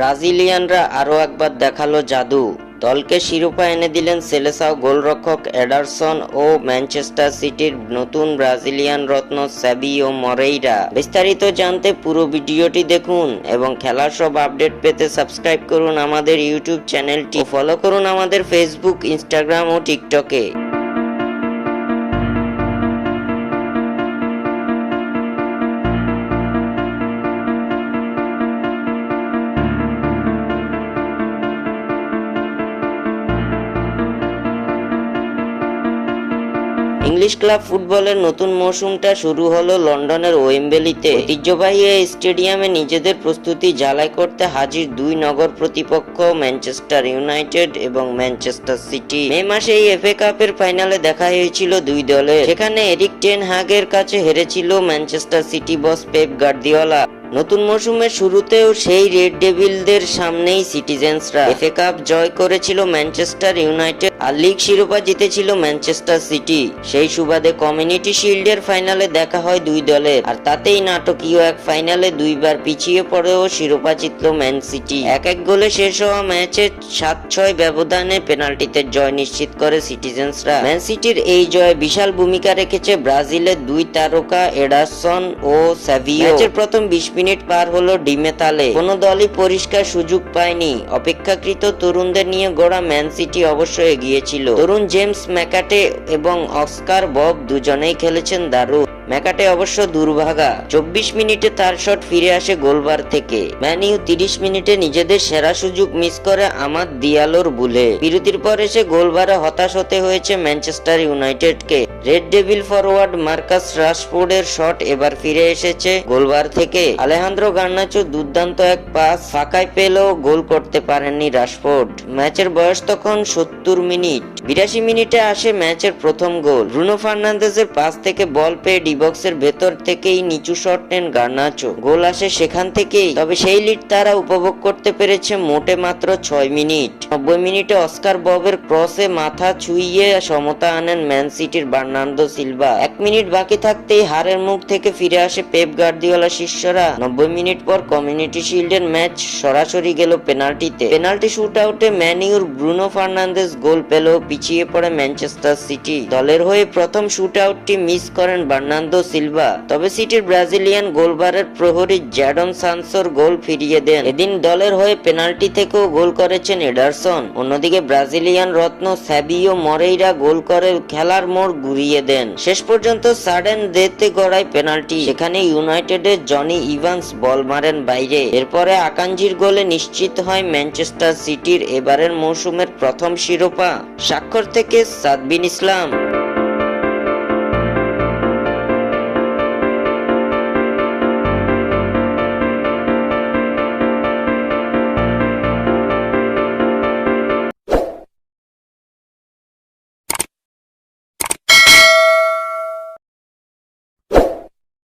ব্রাজিলিয়ানরা আরও একবার দেখালো জাদু, দলকে শিরোপা এনে দিলেন সেলেসাও গোলরক্ষক এডারসন ও ম্যানচেস্টার সিটির নতুন ব্রাজিলিয়ান রত্ন সাবিও মরেইরা। বিস্তারিত জানতে পুরো ভিডিওটি দেখুন এবং খেলার সব আপডেট পেতে সাবস্ক্রাইব করুন আমাদের ইউটিউব চ্যানেলটি, ফলো করুন আমাদের ফেসবুক, ইনস্টাগ্রাম ও টিকটকে। ইংলিশ ক্লাব ফুটবলের নতুন মৌসুমটা শুরু হলো লন্ডনের ওয়েম্বলিতে। ঐতিহ্যবাহী এই স্টেডিয়ামে নিজেদের প্রস্তুতি ঝালাই করতে হাজির দুই নগর প্রতিপক্ষ ম্যানচেস্টার ইউনাইটেড এবং ম্যানচেস্টার সিটি। মে মাসে এই এফএ কাপের ফাইনালে দেখা হয়েছিল দুই দলের, সেখানে এরিক টেন হাগের কাছে হেরেছিল ম্যানচেস্টার সিটি বস পেপ গার্দিওলা। নতুন মৌসুমের শুরুতেও সেই রেড ডেভিলদের সামনেই সিটিজেন্সরা এফএ কাপ জয় করেছিল ম্যানচেস্টার ইউনাইটেড আর লিগ শিরোপা জিতেছিল ম্যানচেস্টার সিটি। সেই সুবাদে কমিউনিটি শিল্ডের ফাইনালে দেখা হয় দুই দলের, আর তাতেই নাটকীয় এক ফাইনালে দুইবার পিছিয়ে পড়েও শিরোপা জিতল ম্যান সিটি। এক গোলে শেষ হওয়া ম্যাচে 7-6 ব্যবধানে পেনাল্টিতে জয় নিশ্চিত করে সিটিজেন্সরা। ম্যান সিটির এই জয়ে বিশাল ভূমিকা রেখেছে ব্রাজিলের দুই তারকা এডারসন ও সাভিও। ম্যাচের প্রথম 20 মিনিট পার হলো ডিমেতালে, কোনো দলই পরিষ্কার সুযোগ পায়নি। অপেক্ষাকৃত তরুণদের নিয়ে গড়া ম্যান সিটি অবশ্য এগিয়েছিল। তরুণ জেমস ম্যাকাটে এবং অস্কার বব দুজনেই খেলেছেন দারুণ। ম্যাকাটে অবশ্য দুর্ভাগা, 24 মিনিটে তার শট ফিরে আসে গোলবার থেকে। ম্যান ইউ 30 মিনিটে নিজেদের সেরা সুযোগ মিস করে আমাদ দিয়ালোর ভুলে। বিরতির পর এসে গোলবারে হতাশ হতে হয়েছে ম্যানচেস্টার ইউনাইটেডকে। রেড ডেভিল ফরওয়ার্ড মার্কাস রাশফোর্ডের শট এবার ফিরে এসেছে গোলবার থেকে। আলেহান্দ্রো গার্নাচো দুর্দান্ত এক পাস ফাঁকায় পেলেও গোল করতে পারেননি রাশফোর্ড। ম্যাচের বয়স তখন 70 মিনিট। 82 মিনিটে আসে ম্যাচের প্রথম গোল। ব্রুনো ফার্নান্দেজের পাস থেকে বল পেয়ে বক্সের ভেতর থেকেই নিচু শট নেন গার্নাচো, গোল আসে সেখান থেকেই। তবে সেই লিড তারা উপভোগ করতে পেরেছে মোটে মাত্র 6 মিনিট। 90 মিনিটে অস্কার ববের ক্রসে মাথা ছুঁইয়ে সমতা আনেন ম্যান সিটির বার্নার্দো সিলভা। 1 মিনিট বাকি থাকতেই হারের মুখ থেকে ফিরে আসে পেপ গার্দিওলা শিষ্যরা। 90 মিনিট পর কমিউনিটি শিল্ডের ম্যাচ সরাসরি গেল পেনাল্টিতে। পেনাল্টি শুট আউটে ম্যান ইউর ব্রুনো ফার্নান্দেজ গোল পেলেও পিছিয়ে পড়ে ম্যানচেস্টার সিটি। দলের হয়ে প্রথম শুট আউটটি মিস করেন বার্নার্দো সিলভা। তবে সিটির ব্রাজিলিয়ান গোলবারের প্রহরী জ্যাডন সানসোর গোল ফিরিয়ে দেন। এদিন দলের হয়ে পেনাল্টি থেকেও গোল করেছেন এডারসন। অন্যদিকে ব্রাজিলিয়ান রত্ন সাবিও মরেইরা গোল করে খেলার মোড় ঘুরিয়ে দেন। শেষ পর্যন্ত সাডেন ডেথে গড়ায় পেনাল্টি, সেখানে ইউনাইটেডের জনি ইভান্স বল মারেন বাইরে। এরপরে আকাঞ্জির গোলে নিশ্চিত হয় ম্যানচেস্টার সিটির এবারের মৌসুমের প্রথম শিরোপা। স্বাক্ষর থেকে সাদবিন ইসলাম।